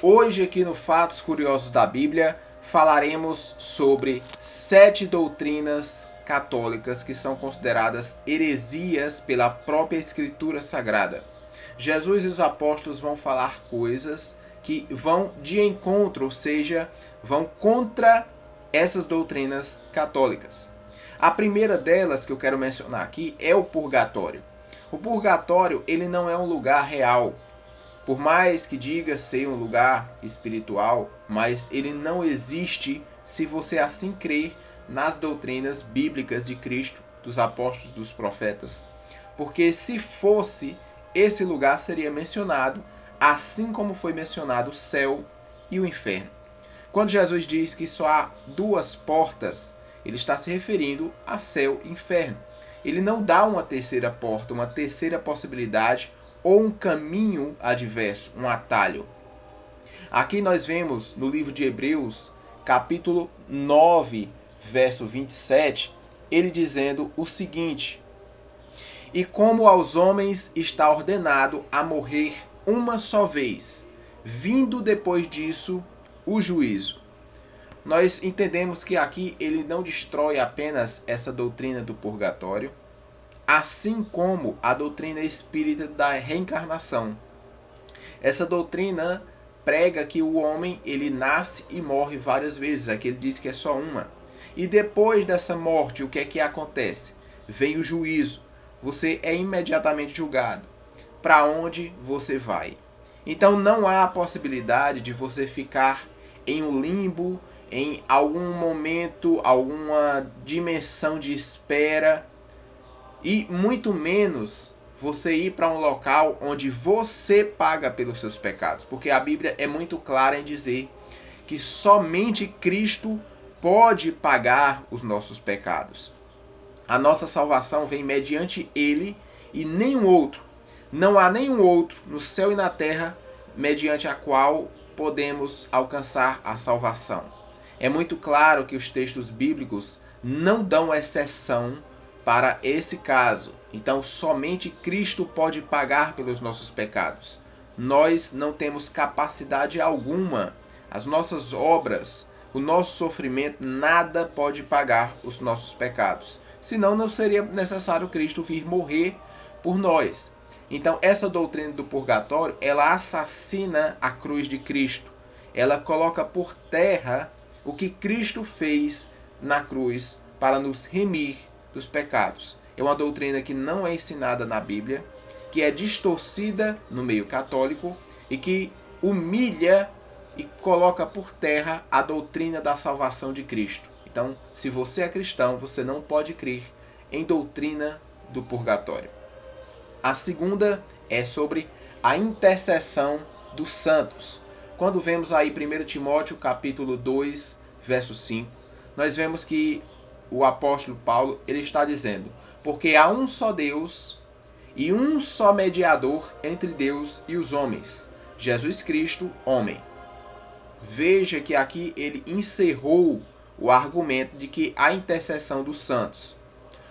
Hoje aqui no Fatos Curiosos da Bíblia falaremos sobre 7 doutrinas católicas que são consideradas heresias pela própria Escritura Sagrada. Jesus e os apóstolos vão falar coisas que vão de encontro, ou seja, vão contra essas doutrinas católicas. A primeira delas que eu quero mencionar aqui é o purgatório. O purgatório, ele não é um lugar real. Por mais que diga ser um lugar espiritual, mas ele não existe se você assim crer nas doutrinas bíblicas de Cristo, dos apóstolos, dos profetas. Porque se fosse, esse lugar seria mencionado, assim como foi mencionado o céu e o inferno. Quando Jesus diz que só há 2 portas, ele está se referindo a céu e inferno. Ele não dá uma terceira porta, uma terceira possibilidade ou um caminho adverso, um atalho. Aqui nós vemos no livro de Hebreus, capítulo 9, verso 27, ele dizendo o seguinte: E como aos homens está ordenado a morrer uma só vez, vindo depois disso o juízo. Nós entendemos que aqui ele não destrói apenas essa doutrina do purgatório, assim como a doutrina espírita da reencarnação. Essa doutrina prega que o homem ele nasce e morre várias vezes, aqui ele diz que é só uma. E depois dessa morte, o que é que acontece? Vem o juízo, você é imediatamente julgado. Para onde você vai? Então não há a possibilidade de você ficar em um limbo, em algum momento, alguma dimensão de espera, e muito menos você ir para um local onde você paga pelos seus pecados. Porque a Bíblia é muito clara em dizer que somente Cristo pode pagar os nossos pecados. A nossa salvação vem mediante Ele e nenhum outro. Não há nenhum outro no céu e na terra mediante a qual podemos alcançar a salvação. É muito claro que os textos bíblicos não dão exceção para esse caso. Então, somente Cristo pode pagar pelos nossos pecados. Nós não temos capacidade alguma. As nossas obras, o nosso sofrimento, nada pode pagar os nossos pecados. Senão, não seria necessário Cristo vir morrer por nós. Então, essa doutrina do purgatório, ela assassina a cruz de Cristo. Ela coloca por terra o que Cristo fez na cruz para nos remir dos pecados. É uma doutrina que não é ensinada na Bíblia, que é distorcida no meio católico e que humilha e coloca por terra a doutrina da salvação de Cristo. Então, se você é cristão, você não pode crer em doutrina do purgatório. A segunda é sobre a intercessão dos santos. Quando vemos aí 1 Timóteo capítulo 2, verso 5, nós vemos que o apóstolo Paulo ele está dizendo: porque há um só Deus e um só mediador entre Deus e os homens, Jesus Cristo, homem. Veja que aqui ele encerrou o argumento de que a intercessão dos santos.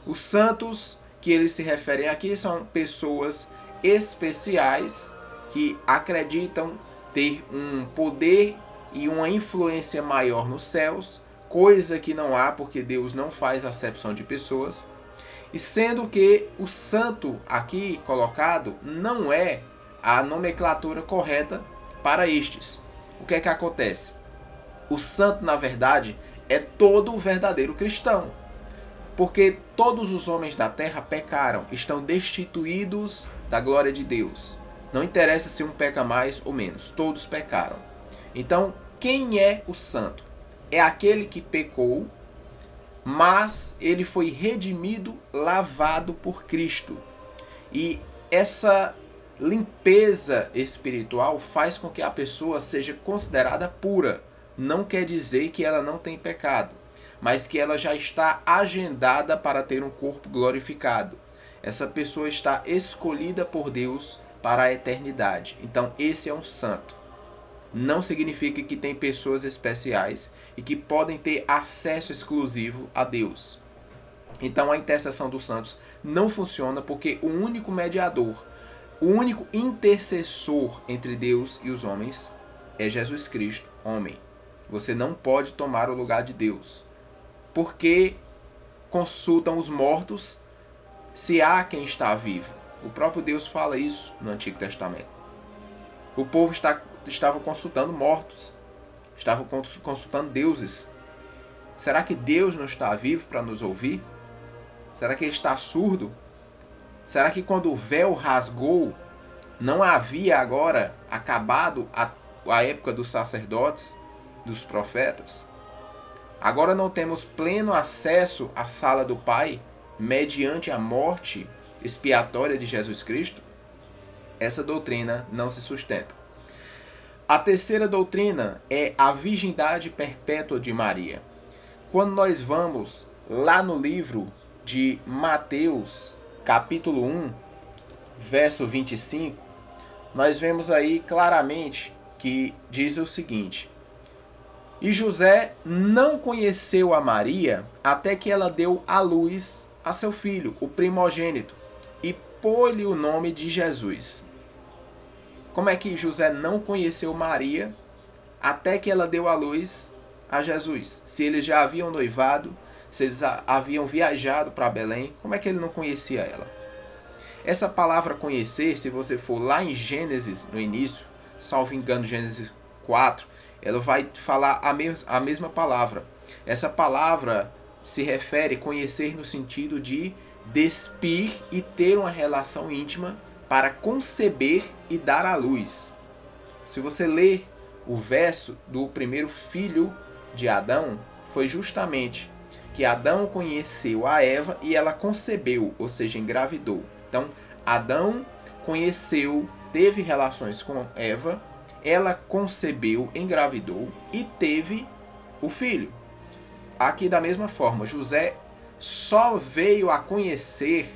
Os santos que eles se referem aqui são pessoas especiais que acreditam ter um poder e uma influência maior nos céus, coisa que não há, porque Deus não faz acepção de pessoas. E sendo que o santo aqui colocado não é a nomenclatura correta para estes. O que é que acontece? O santo, na verdade, é todo o verdadeiro cristão. Porque todos os homens da terra pecaram, estão destituídos da glória de Deus. Não interessa se um peca mais ou menos, todos pecaram. Então, quem é o santo? É aquele que pecou, mas ele foi redimido, lavado por Cristo. E essa limpeza espiritual faz com que a pessoa seja considerada pura. Não quer dizer que ela não tem pecado, mas que ela já está agendada para ter um corpo glorificado. Essa pessoa está escolhida por Deus para a eternidade. Então esse é um santo. Não significa que tem pessoas especiais e que podem ter acesso exclusivo a Deus. Então a intercessão dos santos não funciona porque o único mediador, o único intercessor entre Deus e os homens é Jesus Cristo, homem. Você não pode tomar o lugar de Deus. Porque consultam os mortos se há quem está vivo. O próprio Deus fala isso no Antigo Testamento. O povo estava consultando mortos. Estava consultando deuses. Será que Deus não está vivo para nos ouvir? Será que ele está surdo? Será que quando o véu rasgou, não havia agora acabado a época dos sacerdotes, dos profetas? Agora não temos pleno acesso à sala do Pai, mediante a morte expiatória de Jesus Cristo? Essa doutrina não se sustenta. A terceira doutrina é a virgindade perpétua de Maria. Quando nós vamos lá no livro de Mateus, capítulo 1, verso 25, nós vemos aí claramente que diz o seguinte: E José não conheceu a Maria até que ela deu à luz a seu filho, o primogênito, e pôs-lhe o nome de Jesus. Como é que José não conheceu Maria até que ela deu à luz a Jesus? Se eles já haviam noivado, se eles haviam viajado para Belém, como é que ele não conhecia ela? Essa palavra conhecer, se você for lá em Gênesis, no início, salvo engano, Gênesis 4, ela vai falar a mesma palavra. Essa palavra se refere a conhecer no sentido de despir e ter uma relação íntima para conceber e dar à luz. Se você ler o verso do primeiro filho de Adão, foi justamente que Adão conheceu a Eva e ela concebeu, ou seja, engravidou. Então, Adão conheceu, teve relações com Eva, ela concebeu, engravidou e teve o filho. Aqui da mesma forma, José só veio a conhecer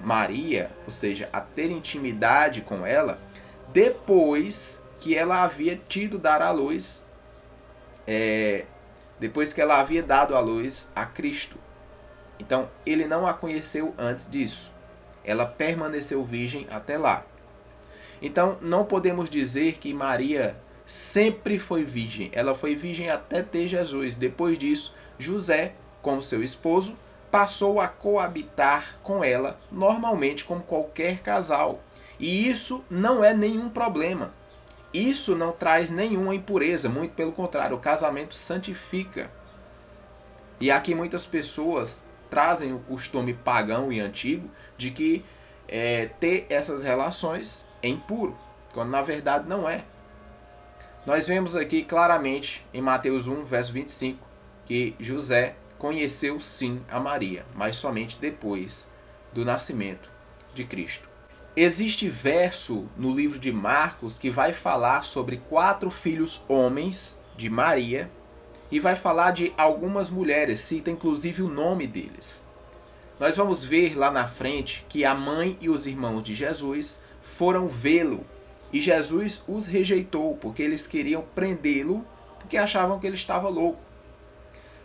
Maria, ou seja, a ter intimidade com ela, depois que ela havia tido dar à luz, depois que ela havia dado à luz a Cristo. Então, ele não a conheceu antes disso. Ela permaneceu virgem até lá. Então, não podemos dizer que Maria sempre foi virgem. Ela foi virgem até ter Jesus. Depois disso, José, como seu esposo, passou a coabitar com ela normalmente como qualquer casal. E isso não é nenhum problema. Isso não traz nenhuma impureza, muito pelo contrário, o casamento santifica. E aqui muitas pessoas trazem o costume pagão e antigo de que ter essas relações é impuro, quando na verdade não é. Nós vemos aqui claramente em Mateus 1, verso 25, que José conheceu sim a Maria, mas somente depois do nascimento de Cristo. Existe verso no livro de Marcos que vai falar sobre 4 filhos homens de Maria e vai falar de algumas mulheres, cita inclusive o nome deles. Nós vamos ver lá na frente que a mãe e os irmãos de Jesus foram vê-lo e Jesus os rejeitou porque eles queriam prendê-lo porque achavam que ele estava louco.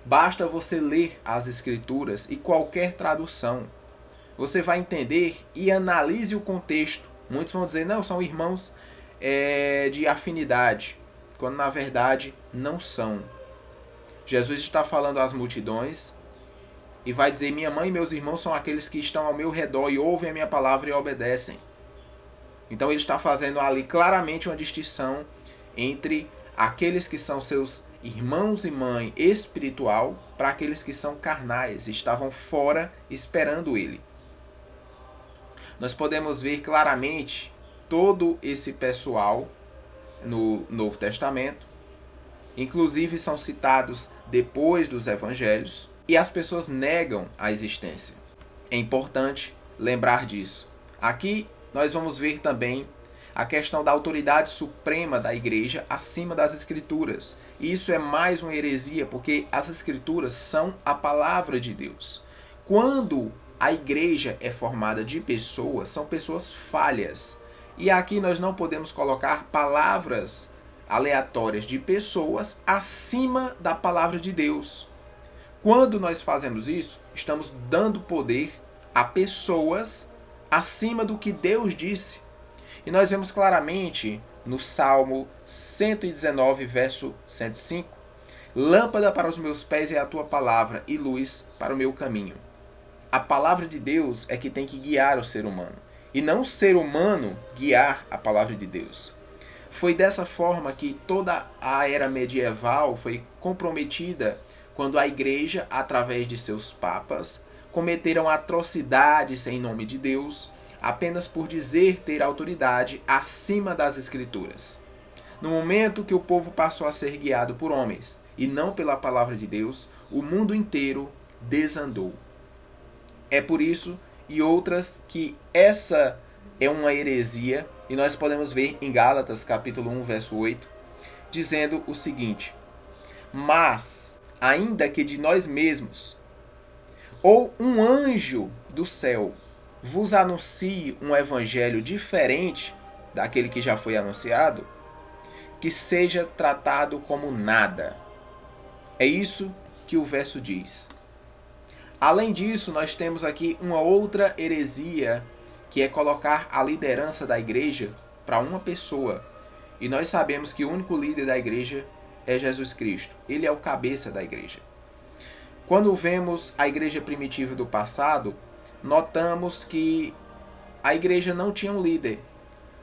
Basta você ler as escrituras e qualquer tradução. Você vai entender e analise o contexto. Muitos vão dizer, não, são irmãos de afinidade, quando na verdade não são. Jesus está falando às multidões e vai dizer, minha mãe e meus irmãos são aqueles que estão ao meu redor e ouvem a minha palavra e obedecem. Então ele está fazendo ali claramente uma distinção entre aqueles que são seus irmãos e mãe espiritual para aqueles que são carnais, estavam fora esperando ele. Nós podemos ver claramente todo esse pessoal no Novo Testamento, inclusive são citados depois dos evangelhos, e as pessoas negam a existência. É importante lembrar disso. Aqui nós vamos ver também a questão da autoridade suprema da igreja acima das escrituras. E isso é mais uma heresia, porque as escrituras são a palavra de Deus. Quando a igreja é formada de pessoas, são pessoas falhas. E aqui nós não podemos colocar palavras aleatórias de pessoas acima da palavra de Deus. Quando nós fazemos isso, estamos dando poder a pessoas acima do que Deus disse. E nós vemos claramente no Salmo 119, verso 105: lâmpada para os meus pés é a tua palavra e luz para o meu caminho. A palavra de Deus é que tem que guiar o ser humano, e não o ser humano guiar a palavra de Deus. Foi dessa forma que toda a era medieval foi comprometida quando a igreja, através de seus papas, cometeram atrocidades em nome de Deus, apenas por dizer ter autoridade acima das escrituras. No momento que o povo passou a ser guiado por homens e não pela palavra de Deus, o mundo inteiro desandou. É por isso e outras que essa é uma heresia, e nós podemos ver em Gálatas capítulo 1, verso 8, dizendo o seguinte: mas, ainda que de nós mesmos, ou um anjo do céu vos anuncie um evangelho diferente daquele que já foi anunciado, que seja tratado como nada. É isso que o verso diz. Além disso, nós temos aqui uma outra heresia, que é colocar a liderança da igreja para uma pessoa. E nós sabemos que o único líder da igreja é Jesus Cristo. Ele é o cabeça da igreja. Quando vemos a igreja primitiva do passado, notamos que a igreja não tinha um líder,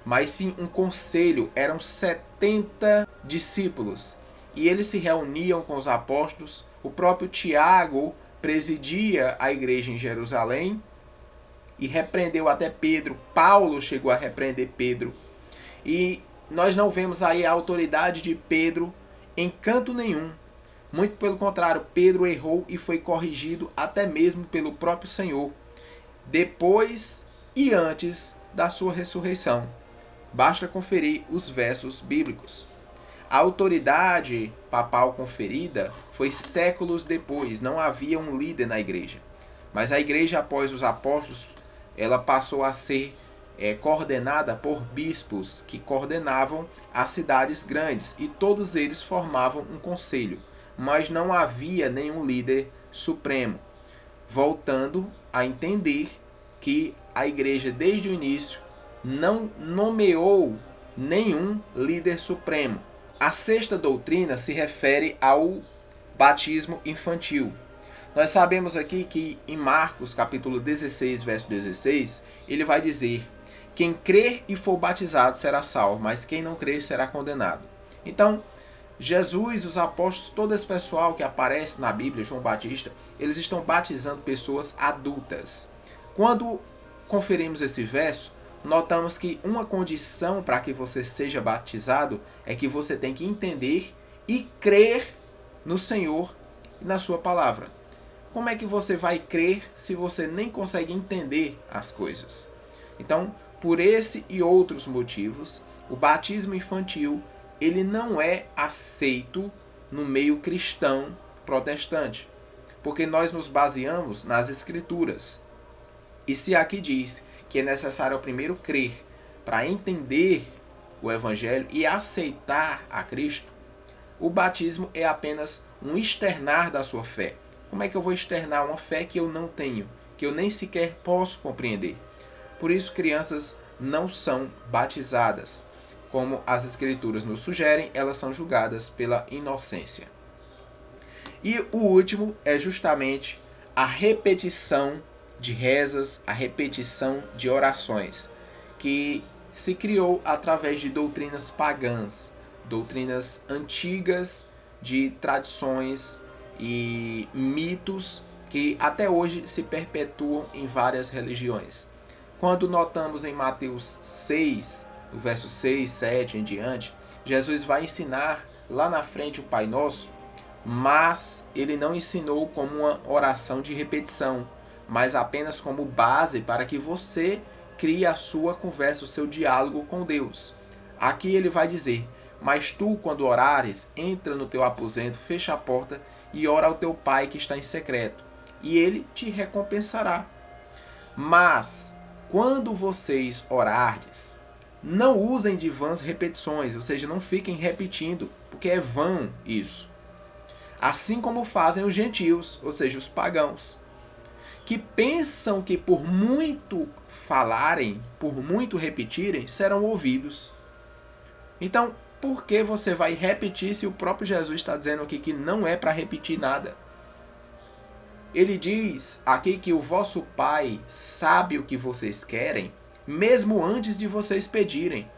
mas sim um conselho. Eram 70 discípulos e eles se reuniam com os apóstolos. O próprio Tiago presidia a igreja em Jerusalém e repreendeu até Pedro. Paulo chegou a repreender Pedro. E nós não vemos aí a autoridade de Pedro em canto nenhum. Muito pelo contrário, Pedro errou e foi corrigido até mesmo pelo próprio Senhor, depois e antes da sua ressurreição. Basta conferir os versos bíblicos. A autoridade papal conferida foi séculos depois, não havia um líder na igreja. Mas a igreja, após os apóstolos, ela passou a ser coordenada por bispos que coordenavam as cidades grandes, e todos eles formavam um conselho, mas não havia nenhum líder supremo. Voltando a entender que a igreja, desde o início, não nomeou nenhum líder supremo. A sexta doutrina se refere ao batismo infantil. Nós sabemos aqui que em Marcos capítulo 16, verso 16, ele vai dizer: quem crer e for batizado será salvo, mas quem não crer será condenado. Então, Jesus, os apóstolos, todo esse pessoal que aparece na Bíblia, João Batista, eles estão batizando pessoas adultas. Quando conferimos esse verso, notamos que uma condição para que você seja batizado é que você tem que entender e crer no Senhor e na sua palavra. Como é que você vai crer se você nem consegue entender as coisas? Então, por esse e outros motivos, o batismo infantil ele não é aceito no meio cristão protestante, porque nós nos baseamos nas Escrituras. E se aqui diz que é necessário primeiro crer para entender o Evangelho e aceitar a Cristo, o batismo é apenas um externar da sua fé. Como é que eu vou externar uma fé que eu não tenho, que eu nem sequer posso compreender? Por isso, crianças não são batizadas. Como as Escrituras nos sugerem, elas são julgadas pela inocência. E o último é justamente a repetição de rezas, a repetição de orações, que se criou através de doutrinas pagãs, doutrinas antigas de tradições e mitos que até hoje se perpetuam em várias religiões. Quando notamos em Mateus 6, no verso 6, 7 em diante, Jesus vai ensinar lá na frente o Pai Nosso, mas ele não ensinou como uma oração de repetição, mas apenas como base para que você crie a sua conversa, o seu diálogo com Deus. Aqui ele vai dizer: mas tu, quando orares, entra no teu aposento, fecha a porta e ora ao teu Pai que está em secreto, e ele te recompensará. Mas, quando vocês orardes, não usem de vãs repetições, ou seja, não fiquem repetindo, porque é vão isso. Assim como fazem os gentios, ou seja, os pagãos, que pensam que por muito falarem, por muito repetirem, serão ouvidos. Então, por que você vai repetir se o próprio Jesus está dizendo aqui que não é para repetir nada? Ele diz aqui que o vosso Pai sabe o que vocês querem, mesmo antes de vocês pedirem.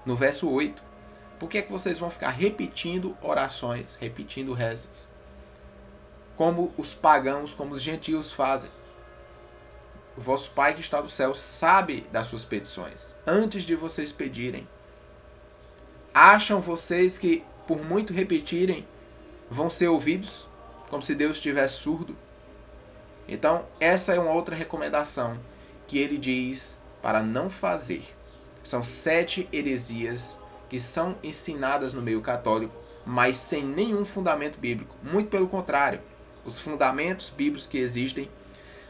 No verso 8. Por que é que vocês vão ficar repetindo orações, repetindo rezas? Como os pagãos, como os gentios fazem. O vosso Pai que está no céu sabe das suas petições, antes de vocês pedirem. Acham vocês que, por muito repetirem, vão ser ouvidos? Como se Deus estivesse surdo? Então, essa é uma outra recomendação que ele diz para não fazer. São 7 heresias que são ensinadas no meio católico, mas sem nenhum fundamento bíblico. Muito pelo contrário, os fundamentos bíblicos que existem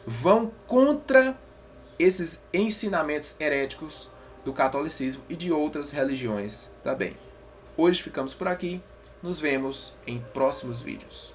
vão contra esses ensinamentos heréticos do catolicismo e de outras religiões também. Hoje ficamos por aqui. Nos vemos em próximos vídeos.